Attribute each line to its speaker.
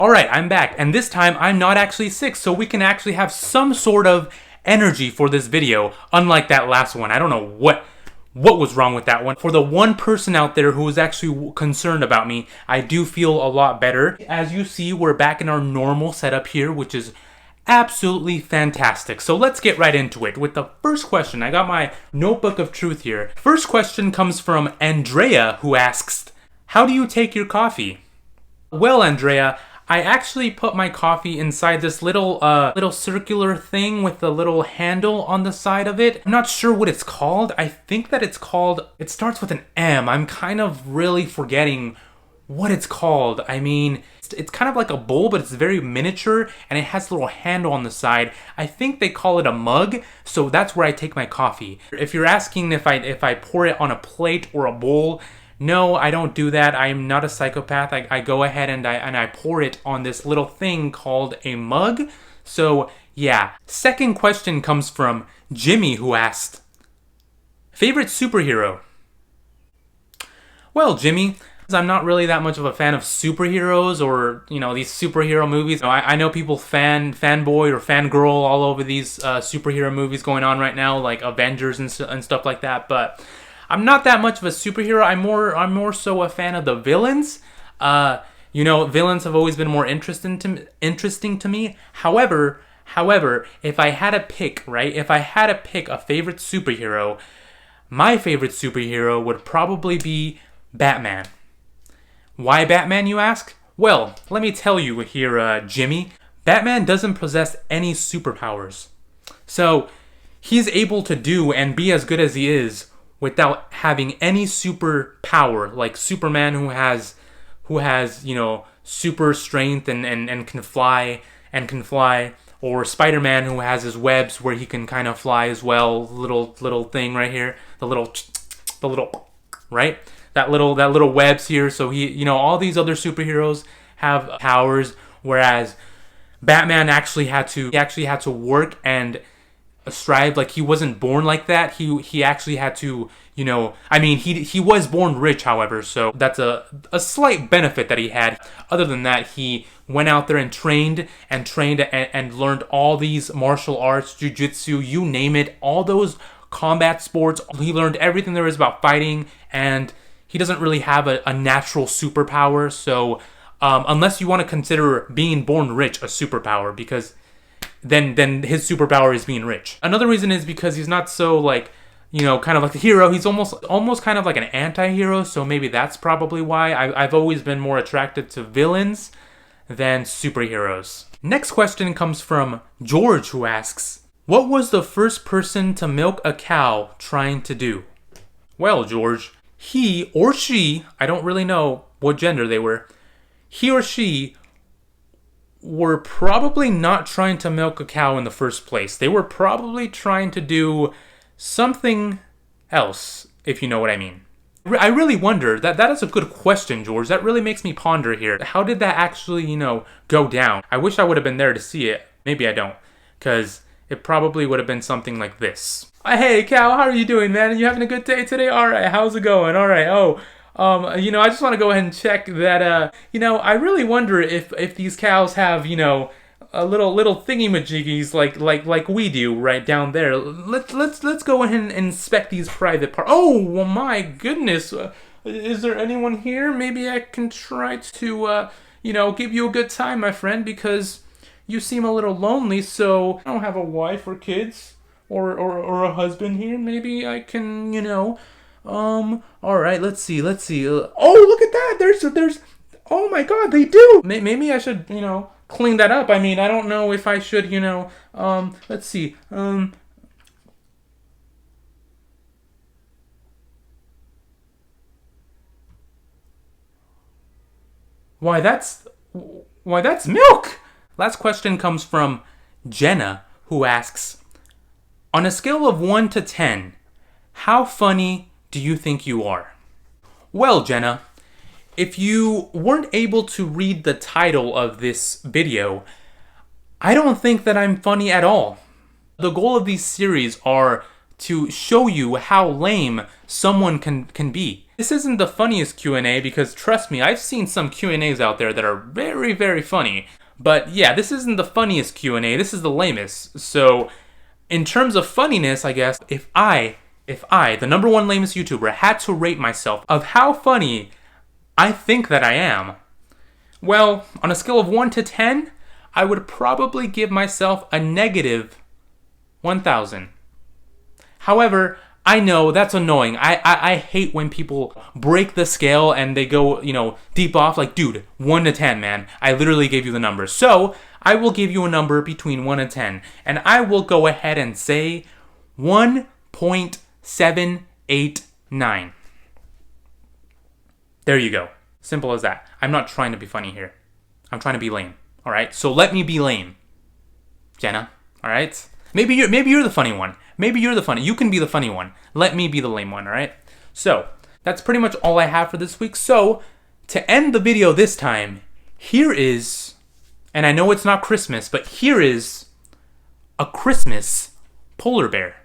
Speaker 1: Alright, I'm back, and this time I'm not actually sick, so we can actually have some sort of energy for this video, unlike that last one. I don't know what was wrong with that one. For the one person out there who was actually concerned about me, I do feel a lot better. As you see, we're back in our normal setup here, which is absolutely fantastic. So let's get right into it with the first question. I got my notebook of truth here. First question comes from Andrea, who asks, how do you take your coffee? Well, Andrea, I actually put my coffee inside this little circular thing with a little handle on the side of it. I'm not sure what it's called. I think that it starts with an M. I'm kind of really forgetting what it's called. I mean, it's kind of like a bowl, but it's very miniature, and it has a little handle on the side. I think they call it a mug, so that's where I take my coffee. If you're asking if I pour it on a plate or a bowl, no, I don't do that. I'm not a psychopath. I go ahead and I pour it on this little thing called a mug. So, yeah. Second question comes from Jimmy, who asked, favorite superhero? Well, Jimmy, I'm not really that much of a fan of superheroes or, these superhero movies. I know people fanboy or fangirl all over these superhero movies going on right now, like Avengers and stuff like that, but I'm not that much of a superhero. I'm more so a fan of the villains. Villains have always been more interesting to me. However, if I had to pick, a favorite superhero, my favorite superhero would probably be Batman. Why Batman, you ask? Well, let me tell you here, Jimmy. Batman doesn't possess any superpowers. So, he's able to do and be as good as he is without having any superpower, like Superman who has super strength and can fly, or Spider-Man who has his webs where he can kind of fly as well. Little thing right here, the little right, that little webs here. So he, all these other superheroes have powers, whereas Batman actually had to work and strive. Like, he wasn't born like that. He actually had to, he was born rich, however, so that's a slight benefit that he had. Other than that, he went out there and trained and learned all these martial arts, jiu-jitsu, you name it, all those combat sports. He learned everything there is about fighting, and he doesn't really have a natural superpower. So unless you want to consider being born rich a superpower, because then his superpower is being rich. Another reason is because he's not so kind of like the hero. He's almost kind of like an anti-hero, so maybe that's probably why I've always been more attracted to villains than superheroes. Next question comes from George, who asks, what was the first person to milk a cow trying to do? Well, George, he or she, I don't really know what gender they were, he or she were probably not trying to milk a cow in the first place. They were probably trying to do something else, if you know what I mean. I really wonder, that is a good question, George. That really makes me ponder here. How did that actually, go down? I wish I would have been there to see it. Maybe I don't, because it probably would have been something like this. Hey, cow, how are you doing, man? Are you having a good day today? All right, how's it going? All right, I just want to go ahead and check that, I really wonder if these cows have, a little thingy-majiggies like we do right down there. Let's go ahead and inspect these private parts. Oh, well, my goodness. Is there anyone here? Maybe I can try to, give you a good time, my friend, because you seem a little lonely, so I don't have a wife or kids or a husband here. Maybe I can, alright, let's see. Oh, look at that! There's, oh my god, they do! Maybe I should, clean that up. I mean, I don't know if I should, let's see, Why, that's milk! Last question comes from Jenna, who asks, on a scale of 1 to 10, how funny do you think you are? Well, Jenna, if you weren't able to read the title of this video, I don't think that I'm funny at all. The goal of these series are to show you how lame someone can be. This isn't the funniest Q&A because trust me, I've seen some Q&As out there that are very, very funny. But yeah, this isn't the funniest Q&A, this is the lamest. So in terms of funniness, I guess, if I, the number one lamest YouTuber, had to rate myself of how funny I think that I am, well, on a scale of 1 to 10, I would probably give myself a negative 1,000. However, I know that's annoying. I hate when people break the scale and they go, deep off. Like, dude, 1 to 10, man. I literally gave you the number. So, I will give you a number between 1 and 10. And I will go ahead and say 1.789. There you go. Simple as that. I'm not trying to be funny here. I'm trying to be lame. All right? So let me be lame. Jenna. All right? Maybe you're the funny one. Maybe you're the funny. You can be the funny one. Let me be the lame one, all right? So, that's pretty much all I have for this week. So, to end the video this time, here is, and I know it's not Christmas, but here is a Christmas polar bear.